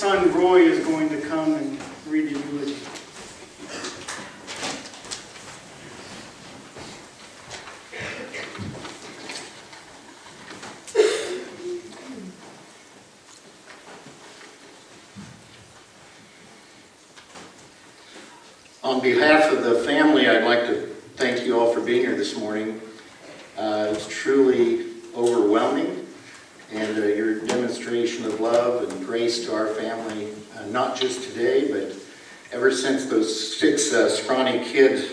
son Roy is going to come and read the eulogy. On behalf of the family, I'd like to thank you all for being here this morning. It's truly overwhelming, and your demonstration of love and grace to our family, not just today, but ever since those 6 scrawny kids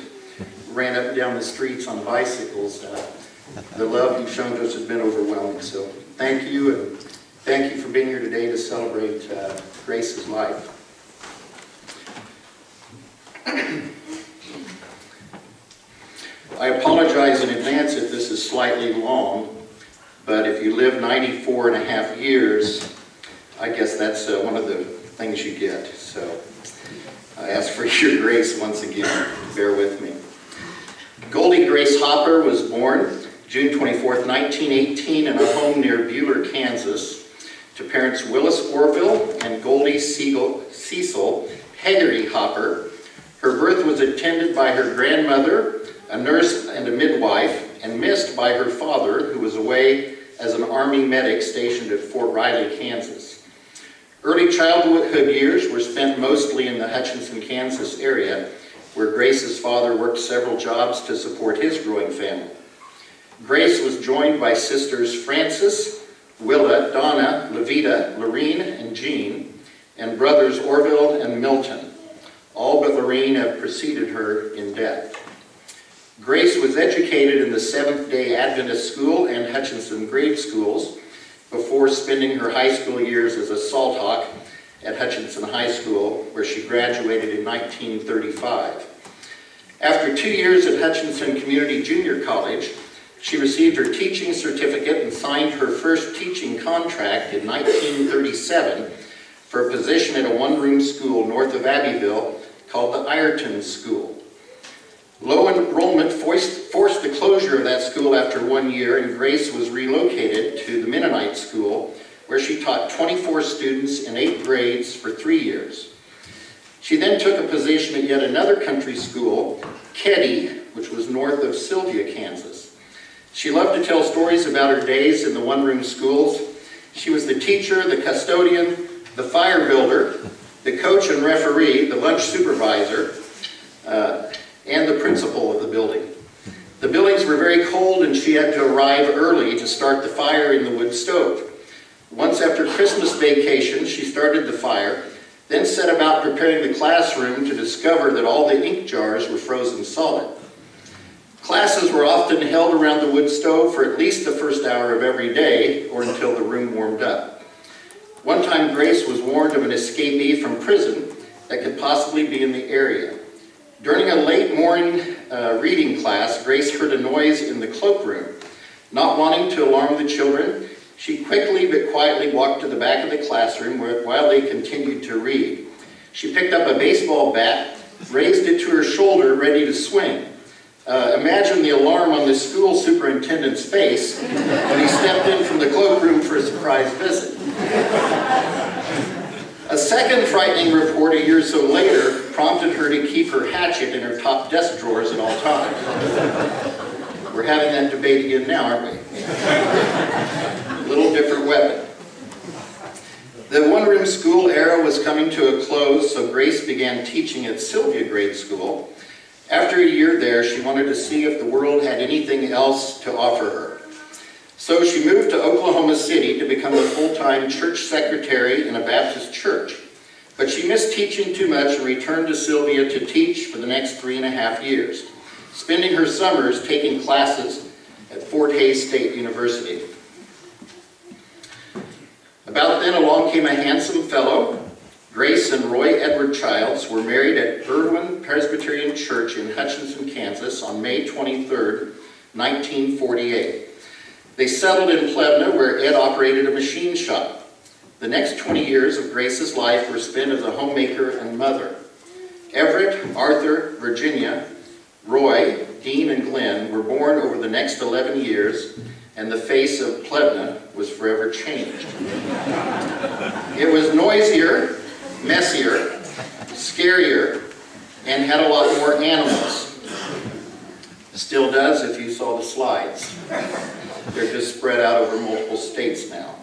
ran up and down the streets on bicycles, the love you've shown to us has been overwhelming. So thank you, and thank you for being here today to celebrate Grace's life. I apologize in advance if this is slightly long, but if you live 94 and a half years, I guess that's one of the things you get. So I ask for your grace once again. Bear with me. Goldie Grace Hopper was born June 24th, 1918 in a home near Buhler, Kansas, to parents Willis Orville and Goldie Cecil Haggerty Hopper. Her birth was attended by her grandmother, a nurse and a midwife, and missed by her father, who was away as an Army medic stationed at Fort Riley, Kansas. Early childhood years were spent mostly in the Hutchinson, Kansas area, where Grace's father worked several jobs to support his growing family. Grace was joined by sisters Frances, Willa, Donna, Levita, Lorene, and Jean, and brothers Orville and Milton. All but Lorene have preceded her in death. Grace was educated in the Seventh-day Adventist School and Hutchinson grade schools before spending her high school years as a Salt Hawk at Hutchinson High School, where she graduated in 1935. After 2 years at Hutchinson Community Junior College, she received her teaching certificate and signed her first teaching contract in 1937 for a position at a one-room school north of Abbeville called the Ireton School. Low enrollment forced the closure of that school after 1 year, and Grace was relocated to the Mennonite School, where she taught 24 students in 8 grades for 3 years. She then took a position at yet another country school, Keddy, which was north of Sylvia, Kansas. She loved to tell stories about her days in the one-room schools. She was the teacher, the custodian, the fire builder, the coach and referee, the lunch supervisor, and the principal of the building. The buildings were very cold, and she had to arrive early to start the fire in the wood stove. Once after Christmas vacation, she started the fire, then set about preparing the classroom to discover that all the ink jars were frozen solid. Classes were often held around the wood stove for at least the first hour of every day, or until the room warmed up. One time, Grace was warned of an escapee from prison that could possibly be in the area. During a late morning reading class, Grace heard a noise in the cloakroom. Not wanting to alarm the children, she quickly but quietly walked to the back of the classroom while they continued to read. She picked up a baseball bat, raised it to her shoulder, ready to swing. Imagine the alarm on the school superintendent's face when he stepped in from the cloakroom for a surprise visit. A second frightening report a year or so later prompted her to keep her hatchet in her top desk drawers at all times. We're having that debate again now, aren't we? A little different weapon. The one-room school era was coming to a close, so Grace began teaching at Sylvia Grade School. After a year there, she wanted to see if the world had anything else to offer her. So she moved to Oklahoma City to become a full-time church secretary in a Baptist church. But she missed teaching too much and returned to Sylvia to teach for the next 3.5 years, spending her summers taking classes at Fort Hays State University. About then, along came a handsome fellow. Grace and Roy Edward Childs were married at Irwin Presbyterian Church in Hutchinson, Kansas on May 23rd, 1948. They settled in Plevna, where Ed operated a machine shop. The next 20 years of Grace's life were spent as a homemaker and mother. Everett, Arthur, Virginia, Roy, Dean, and Glenn were born over the next 11 years, and the face of Plevna was forever changed. It was noisier, messier, scarier, and had a lot more animals. Still does if you saw the slides. They're just spread out over multiple states now.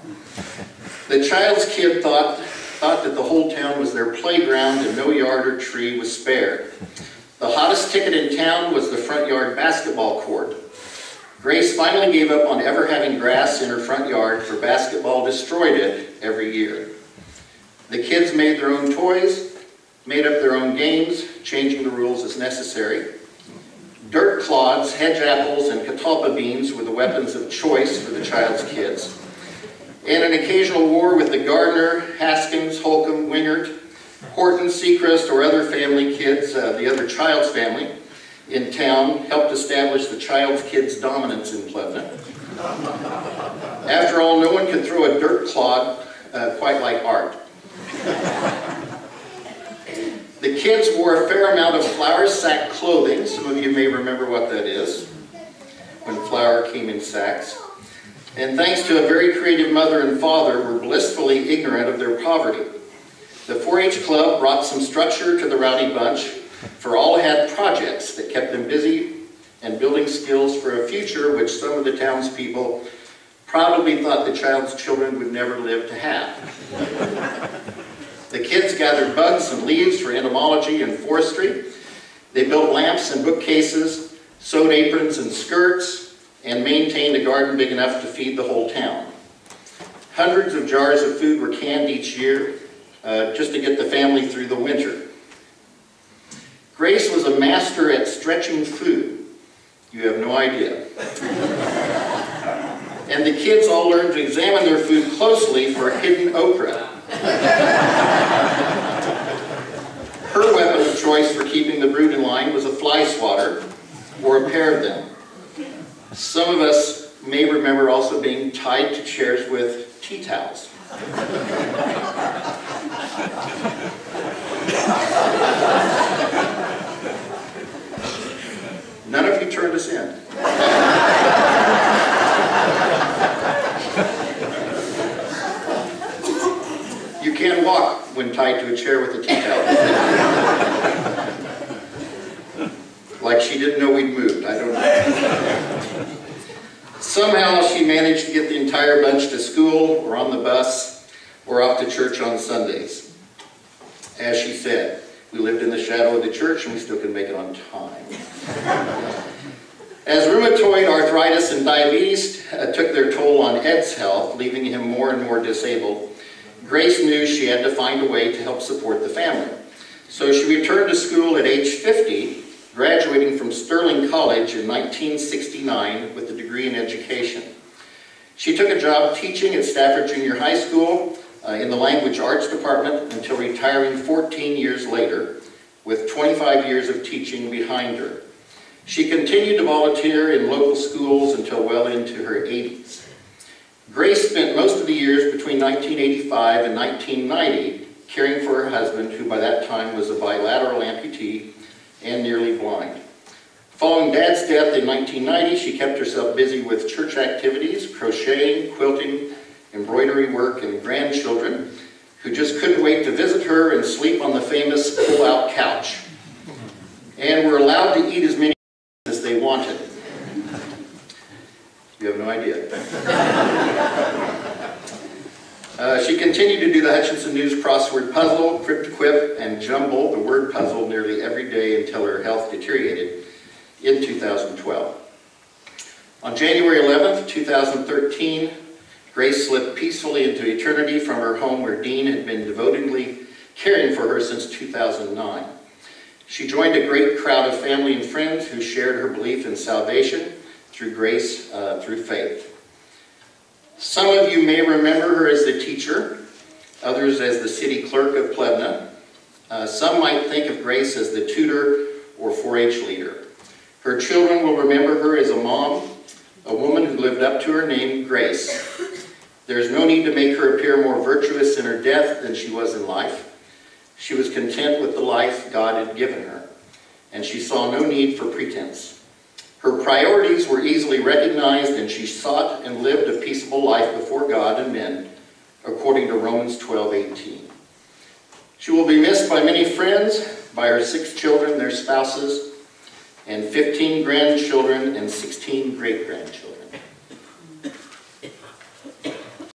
The child's kid thought that the whole town was their playground and no yard or tree was spared. The hottest ticket in town was the front yard basketball court. Grace finally gave up on ever having grass in her front yard, for basketball destroyed it every year. The kids made their own toys, made up their own games, changing the rules as necessary. Dirt clods, hedge apples, and catalpa beans were the weapons of choice for the child's kids. And an occasional war with the Gardner, Haskins, Holcomb, Wingert, Horton, Seacrest, or other family kids, the other child's family in town, helped establish the child's kids' dominance in Plevna. After all, no one can throw a dirt clod quite like Art. The kids wore a fair amount of flour sack clothing. Some of you may remember what that is, when flour came in sacks. And thanks to a very creative mother and father, were blissfully ignorant of their poverty. The 4-H club brought some structure to the rowdy bunch, for all had projects that kept them busy and building skills for a future which some of the townspeople probably thought the child's children would never live to have. The kids gathered bugs and leaves for entomology and forestry. They built lamps and bookcases, sewed aprons and skirts, and maintained a garden big enough to feed the whole town. Hundreds of jars of food were canned each year just to get the family through the winter. Grace was a master at stretching food. You have no idea. And the kids all learned to examine their food closely for hidden okra. Her weapon of choice for keeping the brood in line was a fly swatter, or a pair of them. Some of us may remember also being tied to chairs with tea towels. None of you turned us in. You can walk when tied to a chair with a tea towel. Like she didn't know we'd moved, I don't know. Somehow she managed to get the entire bunch to school, or on the bus, or off to church on Sundays. As she said, we lived in the shadow of the church and we still could make it on time. As rheumatoid arthritis and diabetes took their toll on Ed's health, leaving him more and more disabled, Grace knew she had to find a way to help support the family. So she returned to school at age 50, graduating from Sterling College in 1969 with a degree in education. She took a job teaching at Stafford Junior High School in the Language Arts Department until retiring 14 years later, with 25 years of teaching behind her. She continued to volunteer in local schools until well into her 80s. Grace spent most of the years between 1985 and 1990 caring for her husband, who by that time was a bilateral amputee and nearly blind. Following Dad's death in 1990, she kept herself busy with church activities, crocheting, quilting, embroidery work, and grandchildren who just couldn't wait to visit her and sleep on the famous pull-out couch, and were allowed to eat as many as they wanted. You have no idea. She continued to do the Hutchinson News crossword puzzle, cryptoquip, and jumble the word puzzle nearly every day until her health deteriorated in 2012. On January 11th, 2013, Grace slipped peacefully into eternity from her home where Dean had been devotedly caring for her since 2009. She joined a great crowd of family and friends who shared her belief in salvation through grace, through faith. Some of you may remember her as the teacher, others as the city clerk of Plevna. Some might think of Grace as the tutor or 4-H leader. Her children will remember her as a mom, a woman who lived up to her name, Grace. There's no need to make her appear more virtuous in her death than she was in life. She was content with the life God had given her, and she saw no need for pretense. Her priorities were easily recognized, and she sought and lived a peaceable life before God and men, according to Romans 12:18. She will be missed by many friends, by her 6 children, their spouses, and 15 grandchildren and 16 great-grandchildren.